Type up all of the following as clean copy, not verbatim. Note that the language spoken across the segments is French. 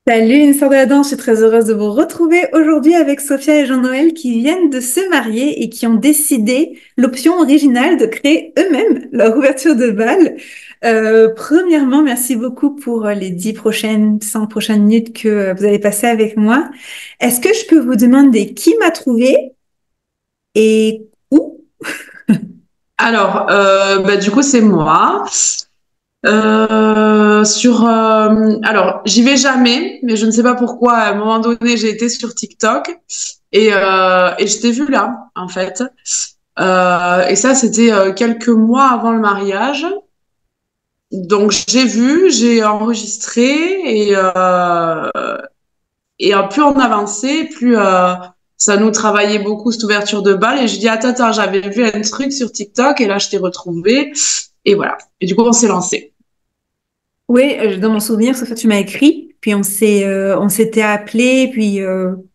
Salut, une sœur de la danse, je suis très heureuse de vous retrouver aujourd'hui avec Sophia et Jean-Noël qui viennent de se marier et qui ont décidé l'option originale de créer eux-mêmes leur ouverture de bal. Premièrement, merci beaucoup pour les 10 prochaines, 100 prochaines minutes que vous allez passer avec moi. Est-ce que je peux vous demander qui m'a trouvé et où? Du coup, c'est moi. Alors, j'y vais jamais, mais je ne sais pas pourquoi. À un moment donné, j'ai été sur TikTok et je t'ai vu là, en fait. Et ça, c'était quelques mois avant le mariage. Donc, j'ai vu, j'ai enregistré et plus on avançait, plus ça nous travaillait beaucoup cette ouverture de bal. Et je dis, attends, j'avais vu un truc sur TikTok et là, je t'ai retrouvé. Et voilà. Et du coup, on s'est lancé. Oui, dans mon souvenir, Sophia, tu m'as écrit, puis on s'était appelé, puis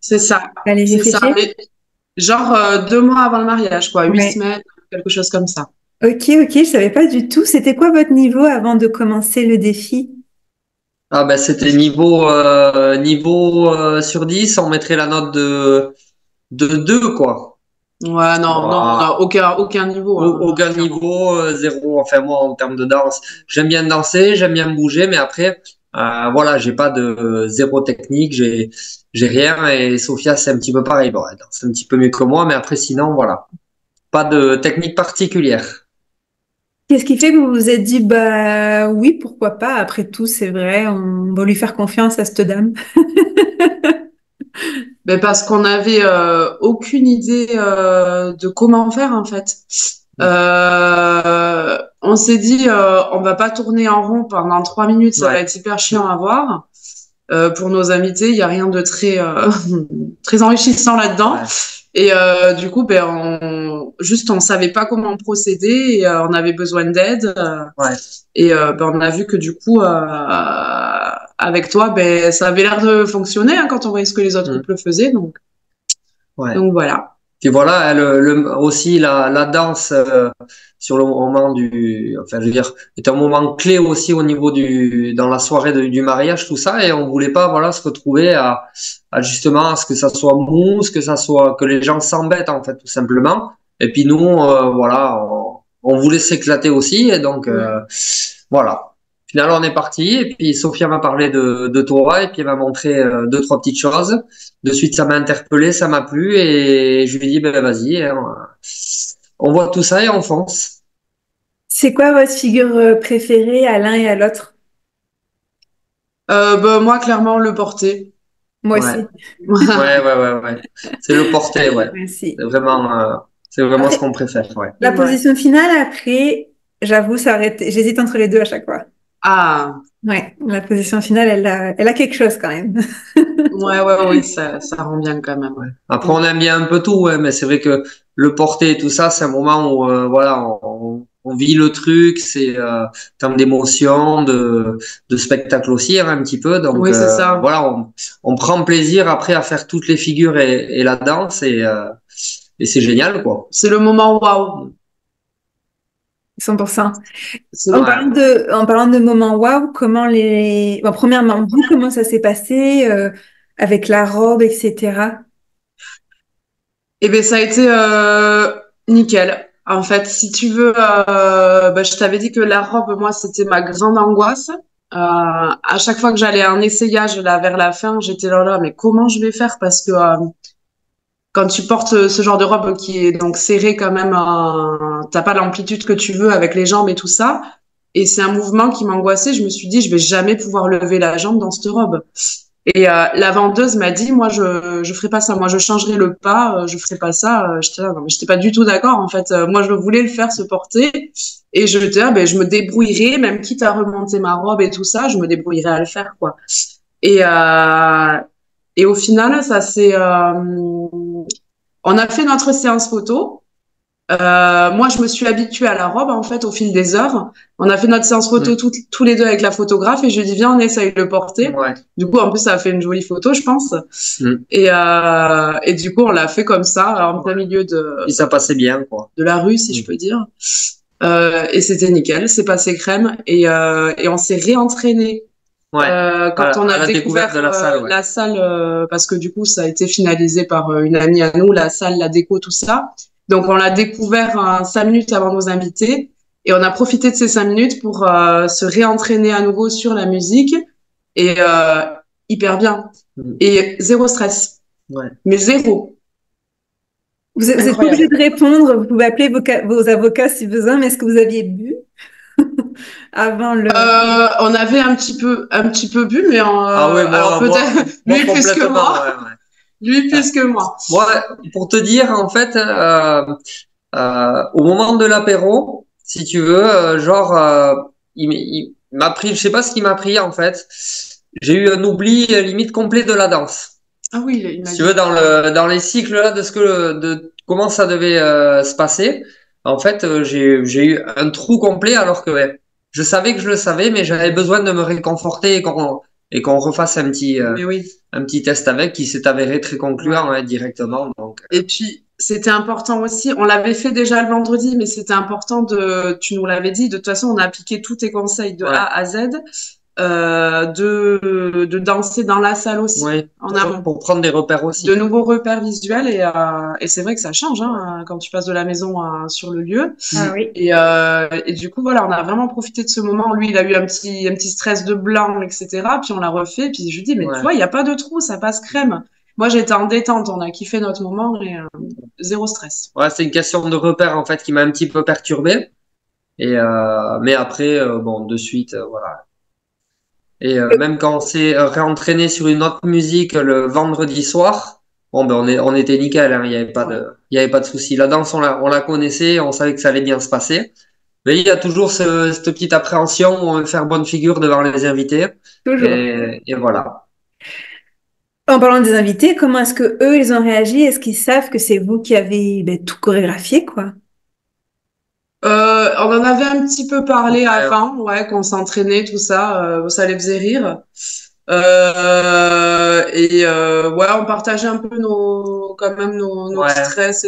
C'est ça. allez C'est ça. réfléchir. Mais genre 2 mois avant le mariage, quoi. Huit Ouais. semaines, quelque chose comme ça. Ok, ok, je savais pas du tout. C'était quoi votre niveau avant de commencer le défi? Ah ben c'était niveau sur 10, on mettrait la note de 2 quoi. Ouais, non, non, on Voilà. n'a aucun niveau, hein, Aucun clairement. niveau, zéro. Enfin moi en termes de danse, j'aime bien danser, j'aime bien bouger, mais après voilà, j'ai pas de zéro technique, j'ai rien. Et Sophia c'est un petit peu pareil, bon, elle danse un petit peu mieux que moi, mais après sinon voilà, pas de technique particulière. Qu'est-ce qui fait que vous vous êtes dit, bah oui, pourquoi pas? Après tout, c'est vrai, on va lui faire confiance à cette dame. Ben parce qu'on n'avait aucune idée de comment faire, en fait. On s'est dit, on va pas tourner en rond pendant 3 minutes, ça va Ouais. être hyper chiant à voir. Pour nos invités, il y a rien de très très enrichissant là-dedans. Ouais. Et du coup, on savait pas comment procéder et on avait besoin d'aide. Ouais. On a vu que du coup, avec toi, ça avait l'air de fonctionner hein, quand on voyait ce que les autres Mm. couples faisaient. Ouais. Donc voilà. Puis voilà, aussi la danse sur le moment enfin je veux dire, est un moment clé aussi au niveau dans la soirée du mariage, tout ça, et on voulait pas voilà se retrouver à justement à ce que ça soit mousse, que les gens s'embêtent en fait tout simplement. Et puis nous voilà, on voulait s'éclater aussi, et donc voilà. Finalement, on est parti, et puis Sophia m'a parlé de toi, et puis elle m'a montré deux, trois petites choses. De suite, ça m'a interpellé, ça m'a plu, et je lui ai dit, ben vas-y, hein, on voit tout ça et on fonce. C'est quoi votre figure préférée à l'un et à l'autre? Moi, clairement, le porter. Moi Ouais, aussi. ouais. C'est le porté, ouais. Merci. C'est vraiment ce Après, qu'on préfère, ouais. la Ouais. position finale, après, j'avoue, ça aurait été- j'hésite entre les deux à chaque fois. Ah, Ouais, la position finale, elle a quelque chose quand même. oui, ça rend bien quand même. Ouais. Après, on aime bien un peu tout, ouais, mais c'est vrai que le porter et tout ça, c'est un moment où, voilà, on vit le truc, c'est en termes d'émotion, de spectacle aussi, hein, un petit peu. Donc, Oui, c'est ça. voilà, on prend plaisir après à faire toutes les figures et la danse, et c'est génial, quoi. C'est le moment waouh. 100%. C'est- En parlant de moments waouh, comment les... Bon, premièrement, vous, comment ça s'est passé avec la robe, etc. Eh bien, ça a été nickel. En fait, si tu veux, je t'avais dit que la robe, moi, c'était ma grande angoisse. À chaque fois que j'allais à un essayage là vers la fin, j'étais là, mais comment je vais faire? Parce que quand tu portes ce genre de robe qui est donc serrée quand même, t'as pas l'amplitude que tu veux avec les jambes et tout ça. Et c'est un mouvement qui m'angoissait. Je me suis dit, je vais jamais pouvoir lever la jambe dans cette robe. Et la vendeuse m'a dit, moi, je ferai pas ça. Moi, je changerai le pas. Je ferai pas ça. J'étais là, non, mais j'étais pas du tout d'accord. En fait, moi, je voulais le faire se porter. Et je te là, je me débrouillerai, même quitte à remonter ma robe et tout ça, je me débrouillerai à le faire, quoi. Et, euh, et au final, on a fait notre séance photo. Moi, je me suis habituée à la robe, en fait, au fil des heures. On a fait notre séance photo Mm. tous les deux avec la photographe et je lui ai dit, viens, on essaye de le porter. Ouais. Du coup, en plus, ça a fait une jolie photo, je pense. Mm. Et du coup, on l'a fait comme ça, en plein milieu Et ça passait bien, quoi. de la rue, si Mm. je peux dire. Et c'était nickel, c'est passé crème et on s'est réentraîné Ouais. Quand on À a la découverte découvert de la salle, ouais. la salle, parce que du coup, ça a été finalisé par une amie à nous, la salle, la déco, tout ça. Donc, on l'a découvert 5 minutes avant nos invités et on a profité de ces 5 minutes pour se réentraîner à nouveau sur la musique et hyper bien. Mm. Et zéro stress. Ouais. Mais zéro. Vous êtes pas obligé Incroyable. de répondre, vous pouvez appeler vos avocats si besoin, mais est-ce que vous aviez bu avant le... On avait un petit peu bu, mais Ah ouais, alors peut-être moi lui plus que complètement, moi, ouais, ouais. lui plus que moi. Moi, pour te dire, en fait, au moment de l'apéro, si tu veux, genre, il m'a pris, je sais pas ce qu'il m'a pris, en fait. J'ai eu un oubli limite complet de la danse. Ah oui, il m'a Si tu dit. veux, dans les cycles là de comment ça devait se passer, en fait, j'ai eu un trou complet alors que ouais, je savais que je le savais, mais j'avais besoin de me réconforter et qu'on refasse Mais oui. un petit test avec qui s'est avéré très concluant Ouais. hein, directement. Donc, Et puis, c'était important aussi, on l'avait fait déjà le vendredi, mais c'était important tu nous l'avais dit, de toute façon, on a appliqué tous tes conseils de ouais, A à Z, de danser dans la salle aussi, ouais, en amont. pour prendre des repères De aussi. nouveaux repères visuels et c'est vrai que ça change hein, quand tu passes de la maison sur le lieu. Ah oui, Et du coup, voilà, on a vraiment profité de ce moment. Lui, il a eu un petit stress de blanc, etc. Puis on l'a refait. Puis je lui dis, mais tu Ouais. vois, il n'y a pas de trou, ça passe crème. Moi, j'étais en détente, on a kiffé notre moment et zéro stress. Ouais, c'est une question de repère en fait qui m'a un petit peu perturbé. Mais après, bon, de suite, voilà. Et même quand on s'est réentraîné sur une autre musique le vendredi soir, bon ben on était nickel, hein, Ouais. il y avait pas de souci. La danse on la connaissait, on savait que ça allait bien se passer. Mais il y a toujours cette petite appréhension où on veut faire bonne figure devant les invités. toujours. Et voilà. En parlant des invités, comment est-ce que eux, ils ont réagi? Est-ce qu'ils savent que c'est vous qui avez ben, tout chorégraphié, quoi? On en avait un petit peu parlé Ouais, avant, ouais, qu'on s'entraînait, tout ça, ça les faisait rire. Ouais, on partageait un peu quand même nos ouais, stress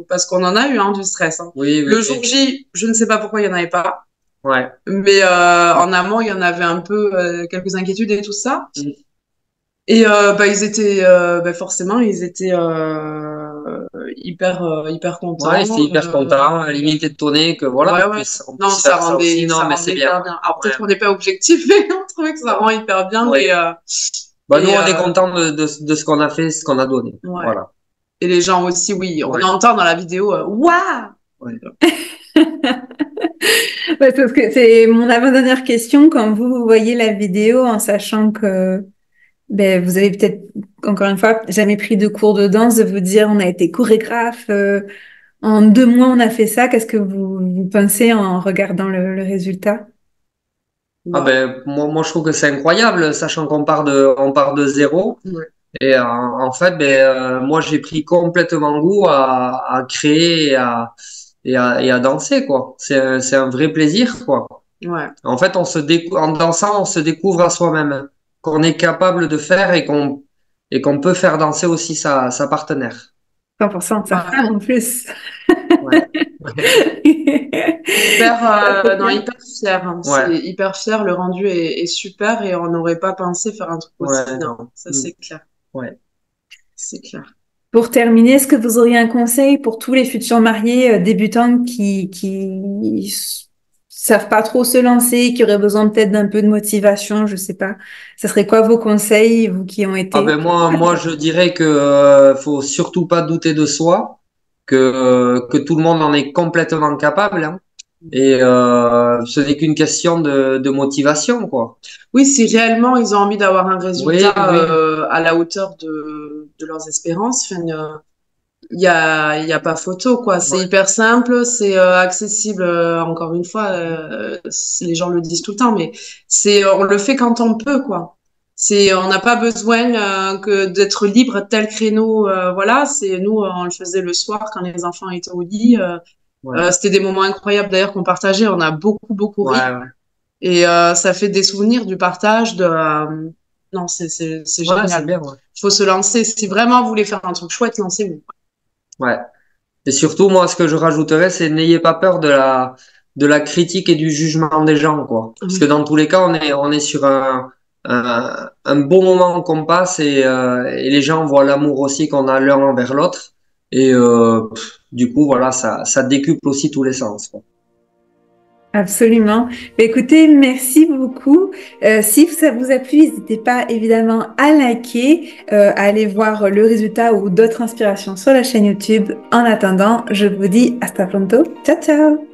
parce qu'on en a eu, hein, du stress, hein. oui, oui, Le jour oui. J, je ne sais pas pourquoi il y en avait pas, Ouais. mais en amont, il y en avait un peu quelques inquiétudes et tout ça. Mm. Et bah ils étaient, bah forcément, ils étaient hyper Ouais, contents. c'est hyper content, limite étonné que voilà, Ouais, ouais. on Non, puisse faire ça aussi. Non, ça mais c'est rendait bien. hyper bien. Alors Ouais, peut-être qu'on n'est pas objectif, mais on trouvait que ça rend hyper bien ouais. Bah, nous, et on est content de ce qu'on a fait, ce qu'on a donné. ouais. Voilà. Et les gens aussi, oui, on Ouais. entend dans la vidéo, waouh! Ouais. Ouais, parce que c'est mon avant-dernière question. Quand vous voyez la vidéo en sachant que ben, vous avez peut-être, encore une fois, jamais pris de cours de danse, de vous dire on a été chorégraphe, en 2 mois on a fait ça, qu'est-ce que vous pensez en regardant le résultat? Ah Bah, ben, moi, je trouve que c'est incroyable, sachant on part de zéro. ouais. Et en fait, ben, moi, j'ai pris complètement goût à créer et à danser, quoi. C'est un vrai plaisir, quoi. Ouais. En fait, en dansant, on se découvre à soi-même, qu'on est capable de faire et qu'on peut faire danser aussi sa partenaire. 100% de sa Ouais. femme en plus. Ouais. Ça, c'est Non, clair. hyper fier, hein. Ouais. C'est hyper fier. Le rendu est super et on n'aurait pas pensé faire un truc aussi Ouais, bien. non. Ça, Mm. c'est clair. Ouais. C'est clair. Pour terminer, est-ce que vous auriez un conseil pour tous les futurs mariés débutants qui savent pas trop se lancer, qui auraient besoin peut-être d'un peu de motivation, je sais pas. Ce serait quoi vos conseils, vous qui ont Ah été... ben moi je dirais que faut surtout pas douter de soi, que tout le monde en est complètement capable, hein. Et ce n'est qu'une question de motivation, quoi. Oui, si réellement ils ont envie d'avoir un Oui, résultat oui, à la hauteur de leurs espérances, enfin, il y a pas photo, quoi. C'est ouais, hyper simple, c'est accessible, encore une fois, les gens le disent tout le temps, mais on le fait quand on peut, quoi. On n'a pas besoin que d'être libre tel créneau, voilà. Nous, on le faisait le soir quand les enfants étaient au lit. ouais, C'était des moments incroyables d'ailleurs qu'on partageait. On a beaucoup ri. ouais, ouais. Et ça fait des souvenirs du partage Non, c'est Ouais, c'est génial. bien, ouais. Il faut se lancer. Si vraiment vous voulez faire un truc chouette, lancez-vous. Ouais. Et surtout, moi, ce que je rajouterais, c'est n'ayez pas peur de la critique et du jugement des gens, quoi. Parce que Oui. dans tous les cas, on est sur un bon moment qu'on passe et les gens voient l'amour aussi qu'on a l'un envers l'autre. Et du coup, voilà, ça décuple aussi tous les sens, quoi. Absolument. Bah, écoutez, merci beaucoup. Si ça vous a plu, n'hésitez pas évidemment à liker, à aller voir le résultat ou d'autres inspirations sur la chaîne YouTube. En attendant, je vous dis hasta pronto. Ciao, ciao!